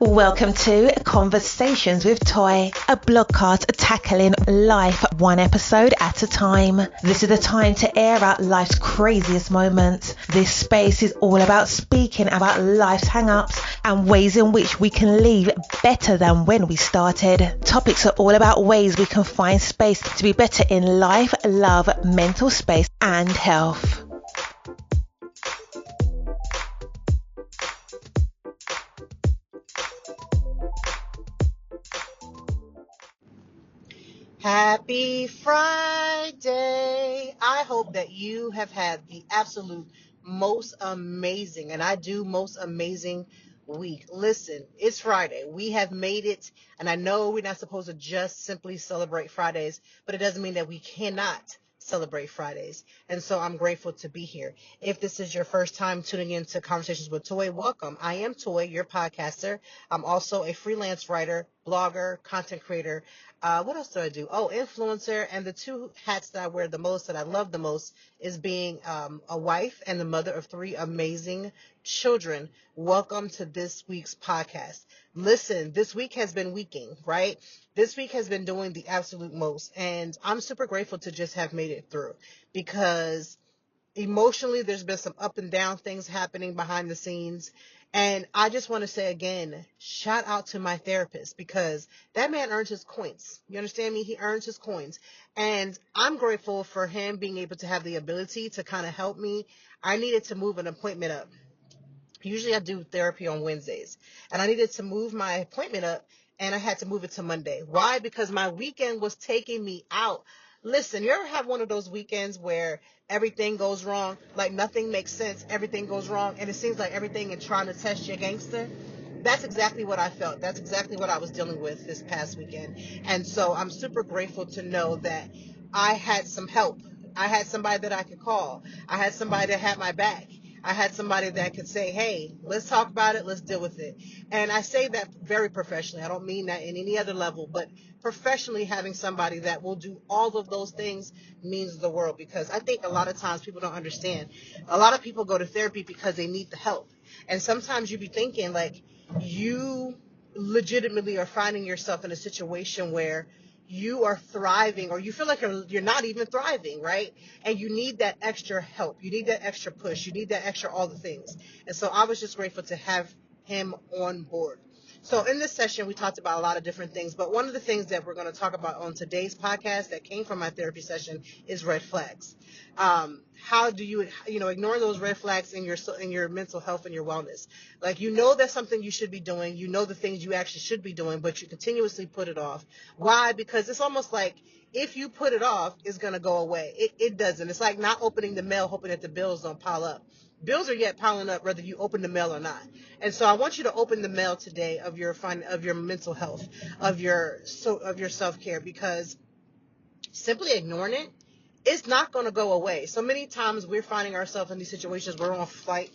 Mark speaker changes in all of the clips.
Speaker 1: Welcome to Conversations with Toy, a blogcast tackling life one episode at a time. This is the time to air out life's craziest moments. This space is all about speaking about life's hang-ups and ways in which we can leave better than when we started. Topics are all about ways we can find space to be better in life, love, mental space, and health.
Speaker 2: Happy Friday. I hope that you have had the absolute most amazing, and I do most amazing week. Listen, it's Friday. We have made it, and I know we're not supposed to just simply celebrate Fridays, but it doesn't mean that we cannot celebrate Fridays. And so I'm grateful to be here. If this is your first time tuning into Conversations with Toy, welcome. I am Toy, your podcaster. I'm also a freelance writer, blogger, content creator. What else do I do? Oh, influencer. And the two hats that I wear the most, that I love the most, is being a wife and the mother of three amazing children. Welcome to this week's podcast. Listen, this week has been weeking, right? This week has been doing the absolute most. And I'm super grateful to just have made it through, because emotionally, there's been some up and down things happening behind the scenes. And I just want to say again, shout out to my therapist, because that man earns his coins. You understand me? He earns his coins. And I'm grateful for him being able to have the ability to kind of help me. I needed to move an appointment up. Usually I do therapy on Wednesdays, and I needed to move my appointment up, and I had to move it to Monday. Why? Because my weekend was taking me out. Listen, you ever have one of those weekends where everything goes wrong, like nothing makes sense, everything goes wrong, and it seems like everything is trying to test your gangster? That's exactly what I felt. That's exactly what I was dealing with this past weekend. And so I'm super grateful to know that I had some help. I had somebody that I could call. I had somebody that had my back. I had somebody that could say, hey, let's talk about it. Let's deal with it. And I say that very professionally. I don't mean that in any other level, but professionally, having somebody that will do all of those things means the world, because I think a lot of times people don't understand. A lot of people go to therapy because they need the help. And sometimes you be thinking like you legitimately are finding yourself in a situation where you are thriving, or you feel like you're not even thriving, right? And you need that extra help. You need that extra push. You need that extra all the things. And so I was just grateful to have him on board. So in this session, we talked about a lot of different things, but one of the things that we're going to talk about on today's podcast that came from my therapy session is red flags. How do you ignore those red flags in your mental health and your wellness? Like, that's something you should be doing. You know the things you actually should be doing, but you continuously put it off. Why? Because it's almost like if you put it off, it's going to go away. It doesn't. It's like not opening the mail, hoping that the bills don't pile up. Bills are yet piling up whether you open the mail or not. And so I want you to open the mail today of your mental health, of your self-care, because simply ignoring it, it's not going to go away. So many times we're finding ourselves in these situations where we're on flight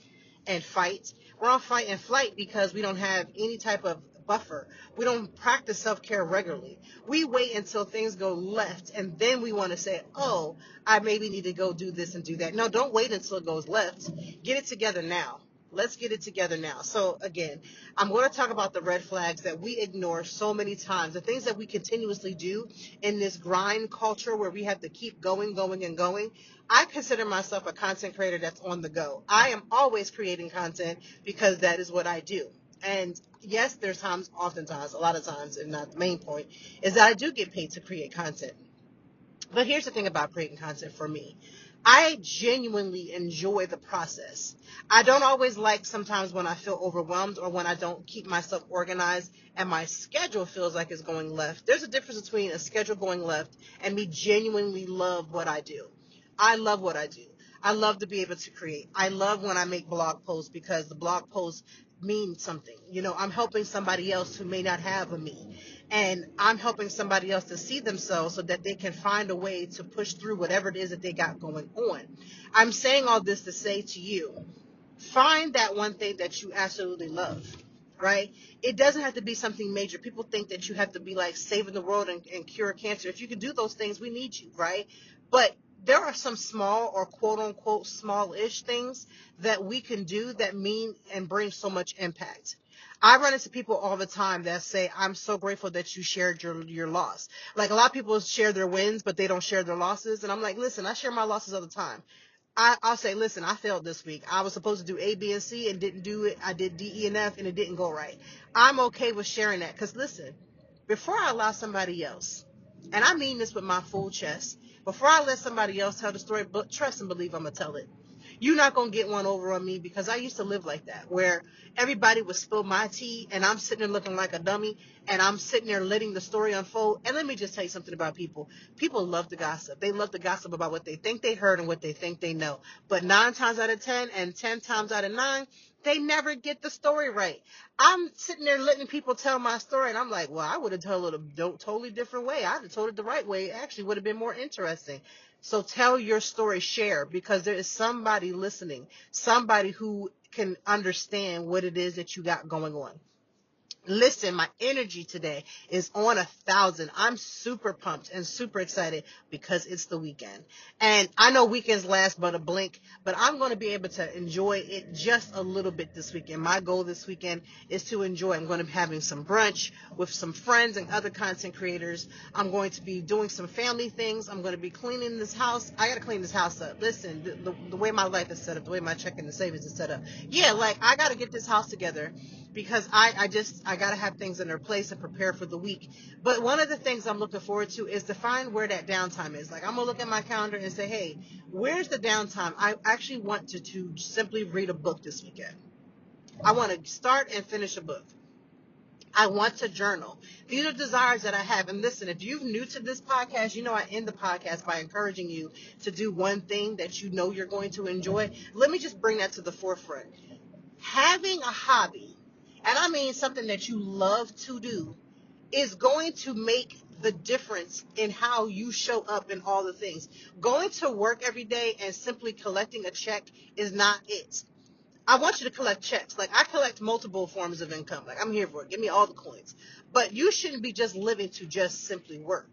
Speaker 2: and fight. We're on fight and flight because we don't have any type of buffer. We don't practice self-care regularly. We wait until things go left, and then we want to say, oh, I maybe need to go do this and do that. No, don't wait until it goes left. Get it together now. Let's get it together now. So again, I'm going to talk about the red flags that we ignore so many times, the things that we continuously do in this grind culture where we have to keep going, and going. I consider myself a content creator that's on the go. I am always creating content because that is what I do. And yes, there's oftentimes, a lot of times, and not the main point, is that I do get paid to create content. But here's the thing about creating content for me. I genuinely enjoy the process. I don't always like sometimes when I feel overwhelmed or when I don't keep myself organized and my schedule feels like it's going left. There's a difference between a schedule going left and me genuinely love what I do. I love what I do. I love to be able to create. I love when I make blog posts because the blog posts mean something. I'm helping somebody else who may not have a me. And I'm helping somebody else to see themselves so that they can find a way to push through whatever it is that they got going on. I'm saying all this to say to you, find that one thing that you absolutely love, right? It doesn't have to be something major. People think that you have to be like saving the world and cure cancer. If you can do those things, we need you, right? But there are some small or quote unquote small-ish things that we can do that mean and bring so much impact. I run into people all the time that say, I'm so grateful that you shared your loss. Like a lot of people share their wins, but they don't share their losses. And I'm like, listen, I share my losses all the time. I'll say, listen, I failed this week. I was supposed to do A, B, and C and didn't do it. I did D, E, and F and it didn't go right. I'm okay with sharing that because listen, before I allow somebody else, and I mean this with my full chest, before I let somebody else tell the story, but trust and believe I'm going to tell it. You're not going to get one over on me because I used to live like that, where everybody would spill my tea and I'm sitting there looking like a dummy and I'm sitting there letting the story unfold. And let me just tell you something about people. People love to gossip. They love to gossip about what they think they heard and what they think they know. But 9 times out of 10 and 10 times out of 9, they never get the story right. I'm sitting there letting people tell my story and I'm like, well, I would have told it a totally different way. I'd have told it the right way. It actually would have been more interesting. So tell your story, share, because there is somebody listening, somebody who can understand what it is that you got going on. Listen, my energy today is on 1,000. I'm super pumped and super excited because it's the weekend. And I know weekends last but a blink, but I'm going to be able to enjoy it just a little bit this weekend. My goal this weekend is to enjoy. I'm going to be having some brunch with some friends and other content creators. I'm going to be doing some family things. I'm going to be cleaning this house. I got to clean this house up. Listen, the way my life is set up, the way my checking and savings is set up. Yeah, like I got to get this house together because I got to have things in their place and prepare for the week. But one of the things I'm looking forward to is to find where that downtime is. Like I'm going to look at my calendar and say, hey, where's the downtime? I actually want to simply read a book this weekend. I want to start and finish a book. I want to journal. These are desires that I have. And listen, if you're new to this podcast, you know I end the podcast by encouraging you to do one thing that you know you're going to enjoy. Let me just bring that to the forefront. Having a hobby, and I mean something that you love to do, is going to make the difference in how you show up in all the things. Going to work every day and simply collecting a check is not it. I want you to collect checks. Like I collect multiple forms of income. Like I'm here for it. Give me all the coins. But you shouldn't be just living to just simply work.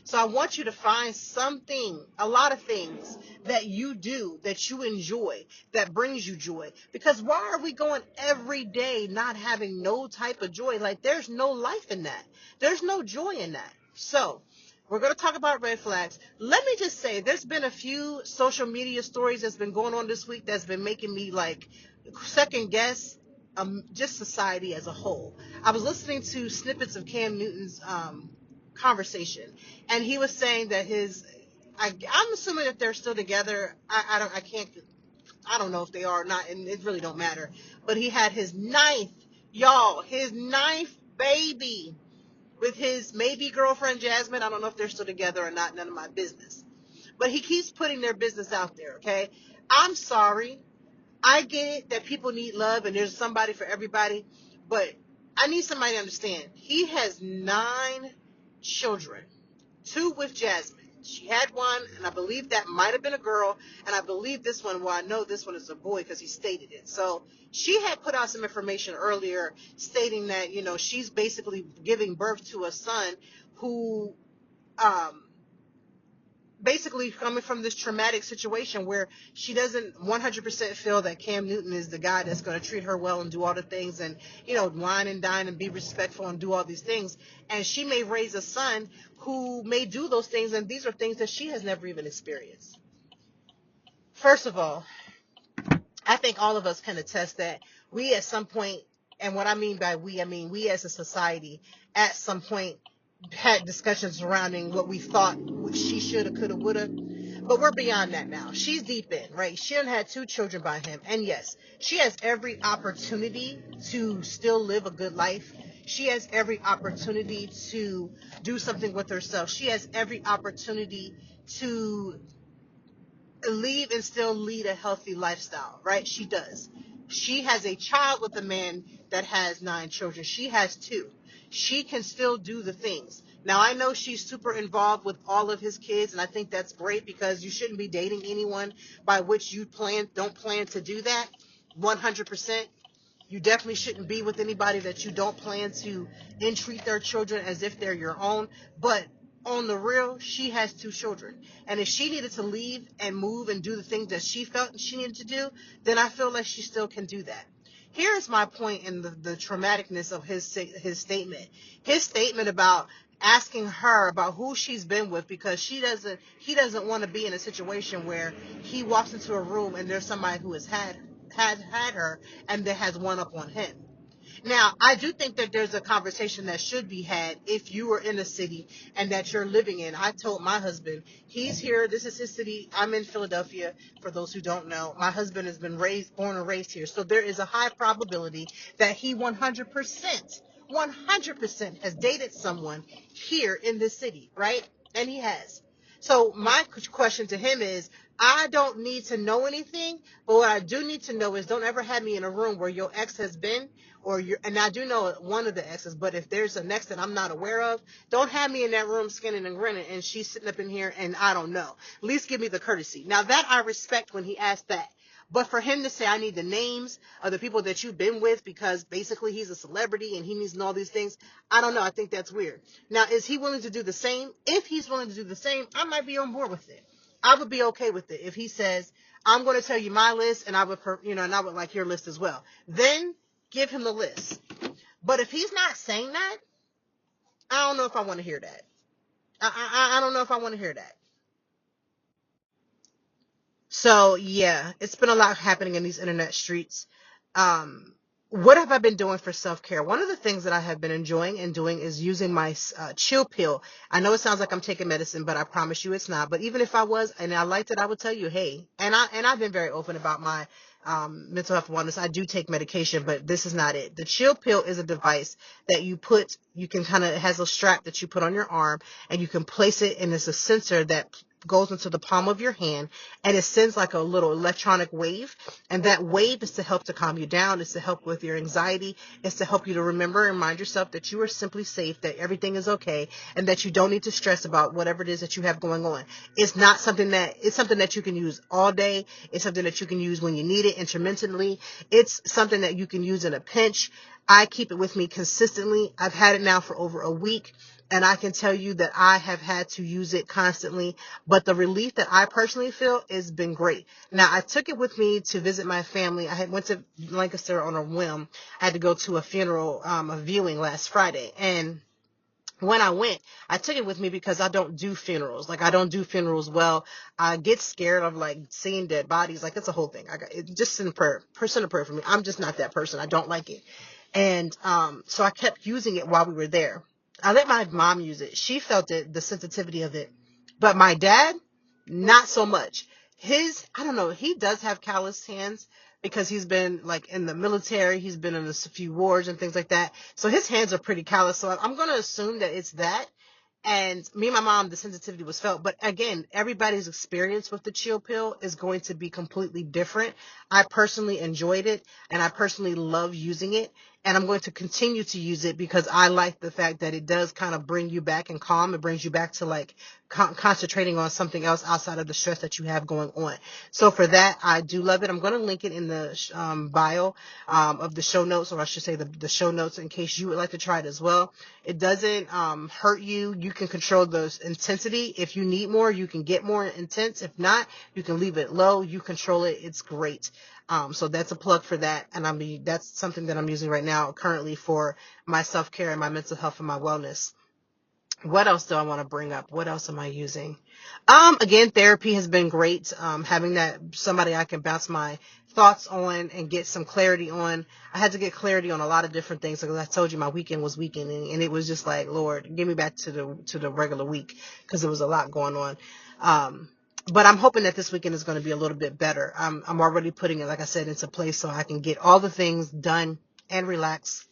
Speaker 2: So I want you to find something, a lot of things that you do that you enjoy, that brings you joy. Because why are we going every day not having no type of joy? Like there's no life in that. There's no joy in that. So we're going to talk about red flags. Let me just say, there's been a few social media stories that's been going on this week that's been making me like second guess just society as a whole. I was listening to snippets of Cam Newton's conversation, and he was saying that I'm assuming that they're still together. I don't know if they are or not, and it really don't matter. But he had his ninth baby with his maybe girlfriend Jasmine. I don't know if they're still together or not. None of my business. But he keeps putting their business out there. Okay, I'm sorry. I get it that people need love and there's somebody for everybody, but I need somebody to understand. He has 9 children, 2 with Jasmine. She had one, and I believe that might have been a girl, and I believe this one, well, I know this one is a boy because he stated it. So she had put out some information earlier stating that, she's basically giving birth to a son who, basically coming from this traumatic situation where she doesn't 100% feel that Cam Newton is the guy that's going to treat her well and do all the things and, wine and dine and be respectful and do all these things. And she may raise a son who may do those things, and these are things that she has never even experienced. First of all, I think all of us can attest that we at some point, and what I mean by we, I mean we as a society, at some point had discussions surrounding what we thought she shoulda, coulda, woulda. But we're beyond that now. She's deep in, right? She done had 2 children by him. And yes, she has every opportunity to still live a good life. She has every opportunity to do something with herself. She has every opportunity to leave and still lead a healthy lifestyle, right? She does. She has a child with a man that has 9 children. She has 2. She can still do the things. Now, I know she's super involved with all of his kids, and I think that's great because you shouldn't be dating anyone by which you don't plan to do that 100%. You definitely shouldn't be with anybody that you don't plan to entreat their children as if they're your own. But on the real, she has 2 children. And if she needed to leave and move and do the things that she felt she needed to do, then I feel like she still can do that. Here's my point in the traumaticness of his statement. His statement about asking her about who she's been with, because he doesn't want to be in a situation where he walks into a room and there's somebody who has had her and that has one up on him. Now, I do think that there's a conversation that should be had if you were in a city and that you're living in. I told my husband, he's here. This is his city. I'm in Philadelphia. For those who don't know, my husband has been born and raised here. So there is a high probability that he 100% has dated someone here in this city, right? And he has. So my question to him is, I don't need to know anything, but what I do need to know is don't ever have me in a room where your ex has been, and I do know one of the exes, but if there's an ex that I'm not aware of, don't have me in that room skinning and grinning and she's sitting up in here and I don't know. At least give me the courtesy. Now that I respect when he asked that. But for him to say, I need the names of the people that you've been with because basically he's a celebrity and he needs to know all these things, I don't know. I think that's weird. Now, is he willing to do the same? If he's willing to do the same, I might be on board with it. I would be okay with it if he says, I'm going to tell you my list and I would, and I would like your list as well. Then give him the list. But if he's not saying that, I don't know if I want to hear that. I don't know if I want to hear that. So yeah, it's been a lot happening in these internet streets. What have I been doing for self-care? One of the things that I have been enjoying and doing is using my chill pill. I know it sounds like I'm taking medicine, but I promise you it's not. But even if I was, and I liked it, I would tell you, hey, I've been very open about my mental health wellness. I do take medication, but this is not it. The chill pill is a device that you can it has a strap that you put on your arm and you can place it, and it's a sensor that goes into the palm of your hand and it sends like a little electronic wave, and that wave is to help to calm you down. It's to help with your anxiety. It's to help you to remember and remind yourself that you are simply safe, that everything is okay, and that you don't need to stress about whatever it is that you have going on. It's something that you can use all day. It's something that you can use when you need it intermittently. It's something that you can use in a pinch. I keep it with me consistently. I've had it now for over a week. And I can tell you that I have had to use it constantly, but the relief that I personally feel has been great. Now, I took it with me to visit my family. I went to Lancaster on a whim. I had to go to a funeral, a viewing last Friday. And when I went, I took it with me because I don't do funerals. Like, I don't do funerals well. I get scared of like seeing dead bodies. Like, it's a whole thing. Just send a prayer for me. I'm just not that person. I don't like it. And so I kept using it while we were there. I let my mom use it. She felt it, the sensitivity of it. But my dad, not so much. I don't know, he does have calloused hands because he's been like in the military. He's been in a few wars and things like that. So his hands are pretty callous. So I'm going to assume that it's that. And me and my mom, the sensitivity was felt. But again, everybody's experience with the chill pill is going to be completely different. I personally enjoyed it and I personally love using it. And I'm going to continue to use it because I like the fact that it does kind of bring you back and calm. It brings you back to like concentrating on something else outside of the stress that you have going on. So for that, I do love it. I'm going to link it in the bio of the show notes, or I should say the show notes, in case you would like to try it as well. It doesn't hurt you. You can control the intensity. If you need more, you can get more intense. If not, you can leave it low. You control it. It's great. So that's a plug for that. And that's something that I'm using right now currently for my self-care and my mental health and my wellness. What else do I want to bring up? What else am I using? Again, therapy has been great. Having that somebody I can bounce my thoughts on and get some clarity on. I had to get clarity on a lot of different things. Because I told you my weekend was weekending, and it was just like, Lord, give me back to the regular week because there was a lot going on. But I'm hoping that this weekend is going to be a little bit better. I'm already putting it, like I said, into place so I can get all the things done and relax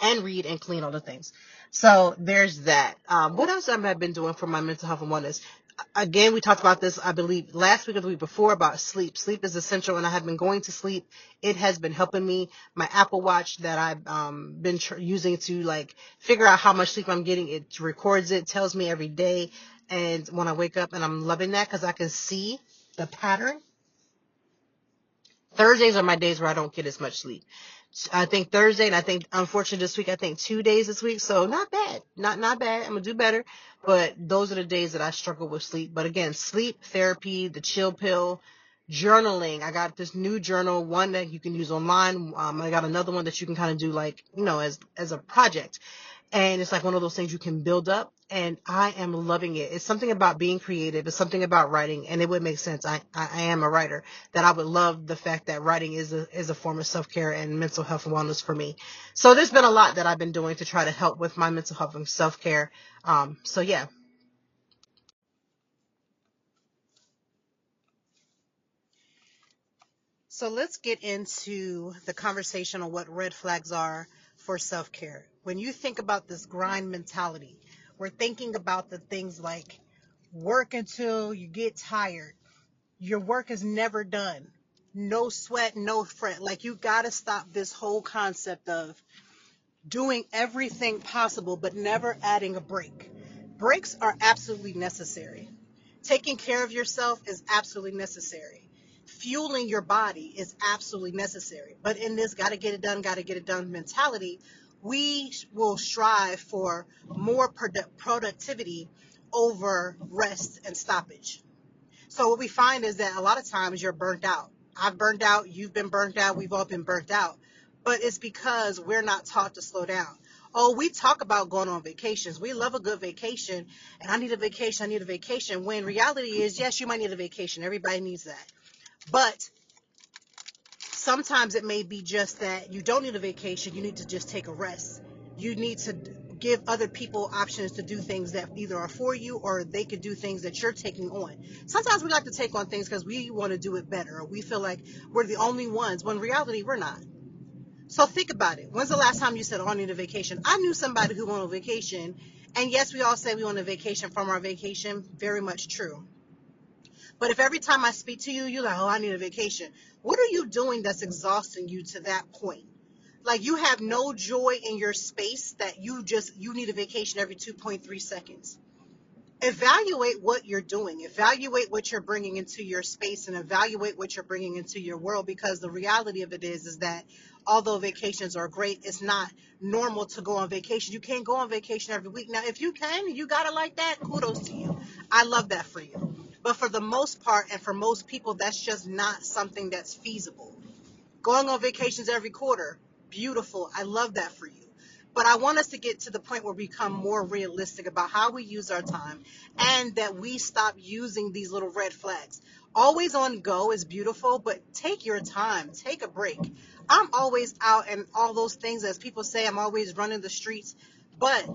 Speaker 2: and read and clean all the things. So there's that. What else have I been doing for my mental health and wellness? Again, we talked about this, I believe, last week or the week before about sleep. Sleep is essential, and I have been going to sleep. It has been helping me. My Apple Watch that I've been using to like figure out how much sleep I'm getting, it records it, tells me every day. And when I wake up, and I'm loving that because I can see the pattern. Thursdays are my days where I don't get as much sleep. I think Thursday, and I think, unfortunately, this week, I think 2 days this week. So not bad. Not bad. I'm going to do better. But those are the days that I struggle with sleep. But again, sleep, therapy, the chill pill, journaling. I got this new journal, one that you can use online. I got another one that you can kind of do like, as a project. And it's like one of those things you can build up. And I am loving it. It's something about being creative. It's something about writing. And it would make sense. I am a writer, that I would love the fact that writing is a form of self-care and mental health and wellness for me. So there's been a lot that I've been doing to try to help with my mental health and self-care. So yeah. So let's get into the conversation on what red flags are for self-care. When you think about this grind mentality, we're thinking about the things like work until you get tired. Your work is never done. No sweat, no fret. Like, you got to stop this whole concept of doing everything possible but never adding a break. Breaks are absolutely necessary. Taking care of yourself is absolutely necessary. Fueling your body is absolutely necessary. But in this got to get it done mentality, we will strive for more productivity over rest and stoppage. So what we find is that a lot of times you're burnt out. I've burned out, you've been burnt out, we've all been burnt out. But it's because we're not taught to slow down. Oh, we talk about going on vacations. We love a good vacation, and I need a vacation, I need a vacation. When reality is, yes, you might need a vacation. Everybody needs that. But sometimes it may be just that you don't need a vacation. You need to just take a rest. You need to give other people options to do things that either are for you or they could do things that you're taking on. Sometimes we like to take on things because we want to do it better, or we feel like we're the only ones, when in reality we're not. So think about it. When's the last time you said, oh, I need a vacation? I knew somebody who went on vacation, and yes, we all say we want a vacation from our vacation. Very much true. But if every time I speak to you, you're like, oh, I need a vacation. What are you doing that's exhausting you to that point? Like, you have no joy in your space that you need a vacation every 2.3 seconds. Evaluate what you're doing. Evaluate what you're bringing into your space, and evaluate what you're bringing into your world, because the reality of it is that although vacations are great, it's not normal to go on vacation. You can't go on vacation every week. Now, if you can, you got it like that, kudos to you. I love that for you. But for the most part, and for most people, that's just not something that's feasible. Going on vacations every quarter, beautiful. I love that for you. But I want us to get to the point where we become more realistic about how we use our time, and that we stop using these little red flags. Always on go is beautiful, but take your time. Take a break. I'm always out and all those things, as people say, I'm always running the streets. But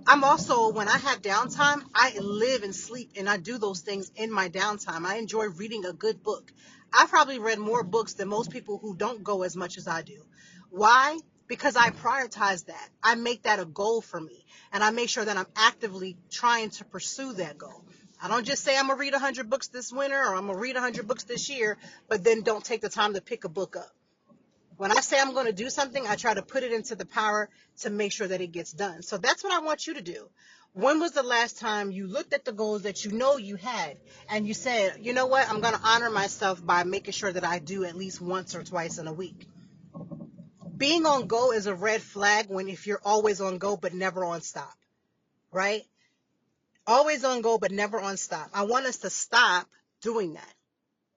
Speaker 2: I'm also, when I have downtime, I live and sleep and I do those things in my downtime. I enjoy reading a good book. I've probably read more books than most people who don't go as much as I do. Why? Because I prioritize that. I make that a goal for me, and I make sure that I'm actively trying to pursue that goal. I don't just say I'm going to read 100 books this winter, or I'm going to read 100 books this year, but then don't take the time to pick a book up. When I say I'm going to do something, I try to put it into the power to make sure that it gets done. So that's what I want you to do. When was the last time you looked at the goals that you know you had, and you said, you know what, I'm going to honor myself by making sure that I do at least once or twice in a week? Being on go is a red flag if you're always on go but never on stop, right? Always on go but never on stop. I want us to stop doing that.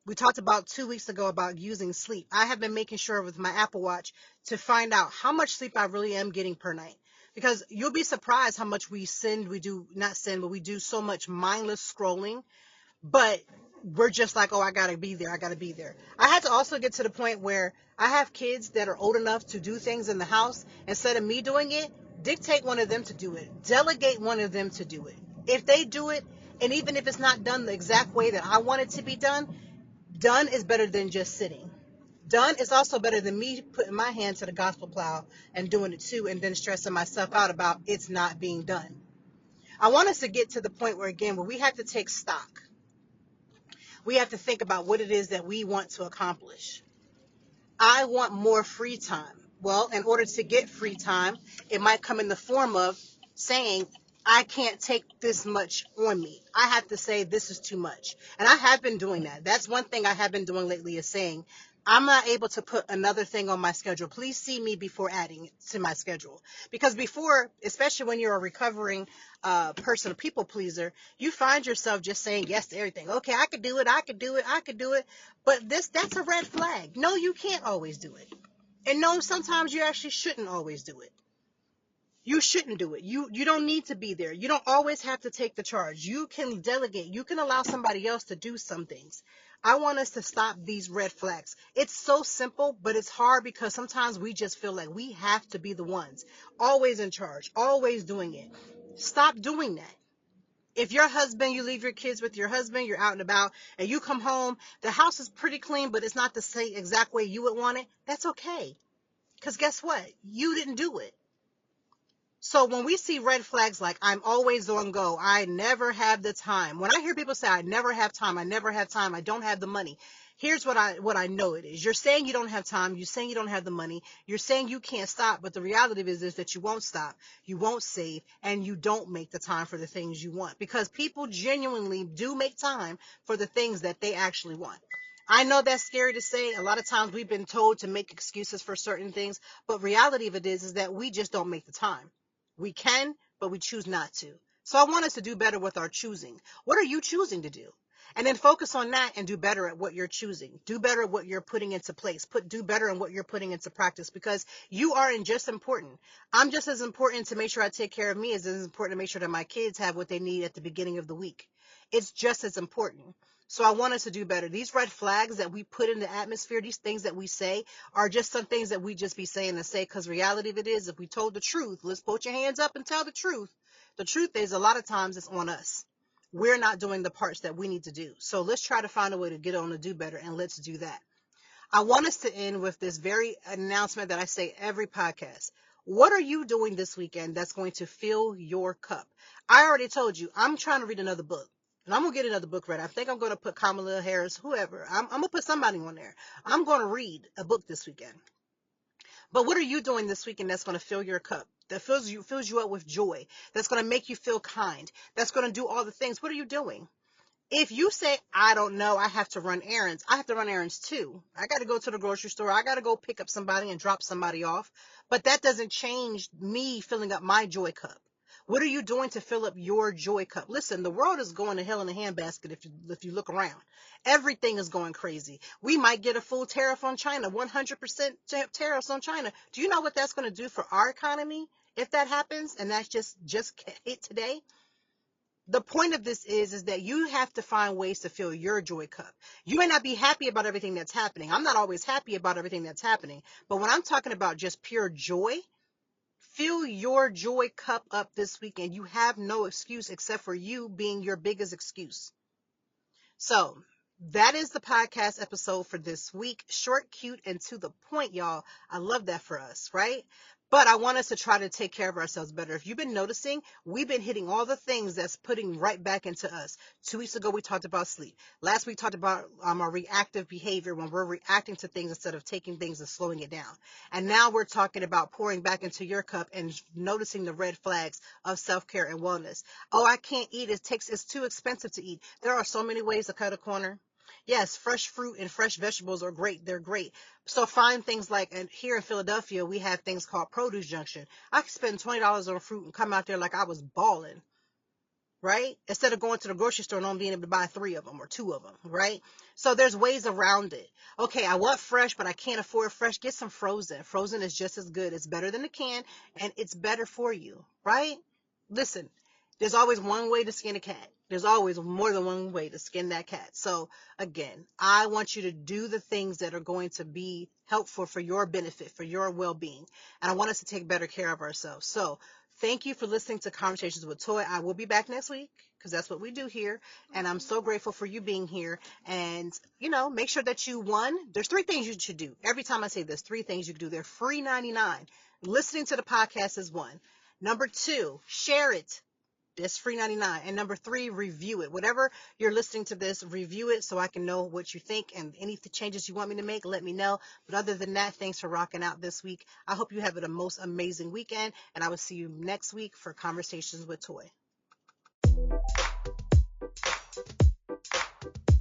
Speaker 2: We talked about 2 weeks ago about using sleep. I have been making sure with my Apple Watch to find out how much sleep I really am getting per night. Because you'll be surprised how much we do so much mindless scrolling, but we're just like, oh, I gotta be there. I had to also get to the point where I have kids that are old enough to do things in the house. Instead of me doing it, dictate one of them to do it. Delegate one of them to do it. If they do it, and even if it's not done the exact way that I want it to be done, done is better than just sitting. Done is also better than me putting my hand to the gospel plow and doing it too, and then stressing myself out about it's not being done. I want us to get to the point where we have to take stock. We have to think about what it is that we want to accomplish. I want more free time. Well, in order to get free time, it might come in the form of saying, I can't take this much on me. I have to say this is too much. And I have been doing that. That's one thing I have been doing lately, is saying, I'm not able to put another thing on my schedule. Please see me before adding it to my schedule. Because before, especially when you're a recovering person, a people pleaser, you find yourself just saying yes to everything. Okay, I could do it, I could do it, I could do it. But that's a red flag. No, you can't always do it. And no, sometimes you actually shouldn't always do it. You shouldn't do it. You don't need to be there. You don't always have to take the charge. You can delegate. You can allow somebody else to do some things. I want us to stop these red flags. It's so simple, but it's hard because sometimes we just feel like we have to be the ones always in charge, always doing it. Stop doing that. If your husband, you leave your kids with your husband, you're out and about, and you come home, the house is pretty clean, but it's not the same exact way you would want it, that's okay. Because guess what? You didn't do it. So when we see red flags like I'm always on go, I never have the time. When I hear people say I never have time, I don't have the money. Here's what I know it is. You're saying you don't have time, you're saying you don't have the money, you're saying you can't stop, but the reality is that you won't stop, you won't save, and you don't make the time for the things you want. Because people genuinely do make time for the things that they actually want. I know that's scary to say. A lot of times we've been told to make excuses for certain things, but reality of it is that we just don't make the time. We can, but we choose not to. So I want us to do better with our choosing. What are you choosing to do? And then focus on that and do better at what you're choosing. Do better at what you're putting into place. Do better in what you're putting into practice, because you aren't just important. I'm just as important to make sure I take care of me as it is important to make sure that my kids have what they need at the beginning of the week. It's just as important. So I want us to do better. These red flags that we put in the atmosphere, these things that we say, are just some things that we just be saying to say, because reality of it is, if we told the truth, let's put your hands up and tell the truth. The truth is, a lot of times it's on us. We're not doing the parts that we need to do. So let's try to find a way to get on to do better, and let's do that. I want us to end with this very announcement that I say every podcast. What are you doing this weekend that's going to fill your cup? I already told you, I'm trying to read another book. And I'm going to get another book read. I think I'm going to put Kamala Harris, whoever. I'm going to put somebody on there. I'm going to read a book this weekend. But what are you doing this weekend that's going to fill your cup? That fills you up with joy. That's going to make you feel kind. That's going to do all the things. What are you doing? If you say, I don't know, I have to run errands, I have to run errands too. I got to go to the grocery store. I got to go pick up somebody and drop somebody off. But that doesn't change me filling up my joy cup. What are you doing to fill up your joy cup? Listen, the world is going to hell in a handbasket if you look around. Everything is going crazy. We might get a full tariff on China, 100% tariffs on China. Do you know what that's going to do for our economy if that happens? And that's just hit today. The point of this is that you have to find ways to fill your joy cup. You may not be happy about everything that's happening. I'm not always happy about everything that's happening. But when I'm talking about just pure joy, fill your joy cup up this weekend. You have no excuse except for you being your biggest excuse. So that is the podcast episode for this week. Short, cute, and to the point, y'all. I love that for us, right? But I want us to try to take care of ourselves better. If you've been noticing, we've been hitting all the things that's putting right back into us. 2 weeks ago, we talked about sleep. Last week, talked about our reactive behavior when we're reacting to things instead of taking things and slowing it down. And now we're talking about pouring back into your cup and noticing the red flags of self-care and wellness. Oh, I can't eat. It's too expensive to eat. There are so many ways to cut a corner. Yes, fresh fruit and fresh vegetables are great. They're great. So find things like, and here in Philadelphia, we have things called Produce Junction. I could spend $20 on fruit and come out there like I was balling, right? Instead of going to the grocery store and only being able to buy 3 of them or 2 of them, right? So there's ways around it. Okay, I want fresh, but I can't afford fresh. Get some frozen. Frozen is just as good. It's better than the can, and it's better for you, right? Listen, there's always one way to skin a cat. There's always more than one way to skin that cat. So again, I want you to do the things that are going to be helpful for your benefit, for your well-being. And I want us to take better care of ourselves. So thank you for listening to Conversations with Toy. I will be back next week because that's what we do here. And I'm so grateful for you being here. And, make sure that there's 3 things you should do. Every time I say this, 3 things you can do. They're free 99. Listening to the podcast is 1. Number 2, share it. It's free 99. And number 3, review it. Whatever you're listening to this, review it so I can know what you think, and any changes you want me to make, let me know. But other than that, thanks for rocking out this week. I hope you have the most amazing weekend, and I will see you next week for Conversations with Toy.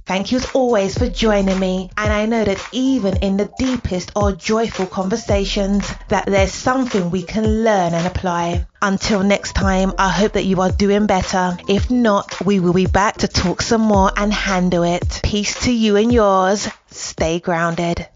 Speaker 1: Thank you as always for joining me, and I know that even in the deepest or joyful conversations that there's something we can learn and apply. Until next time, I hope that you are doing better. If not, we will be back to talk some more and handle it. Peace to you and yours. Stay grounded.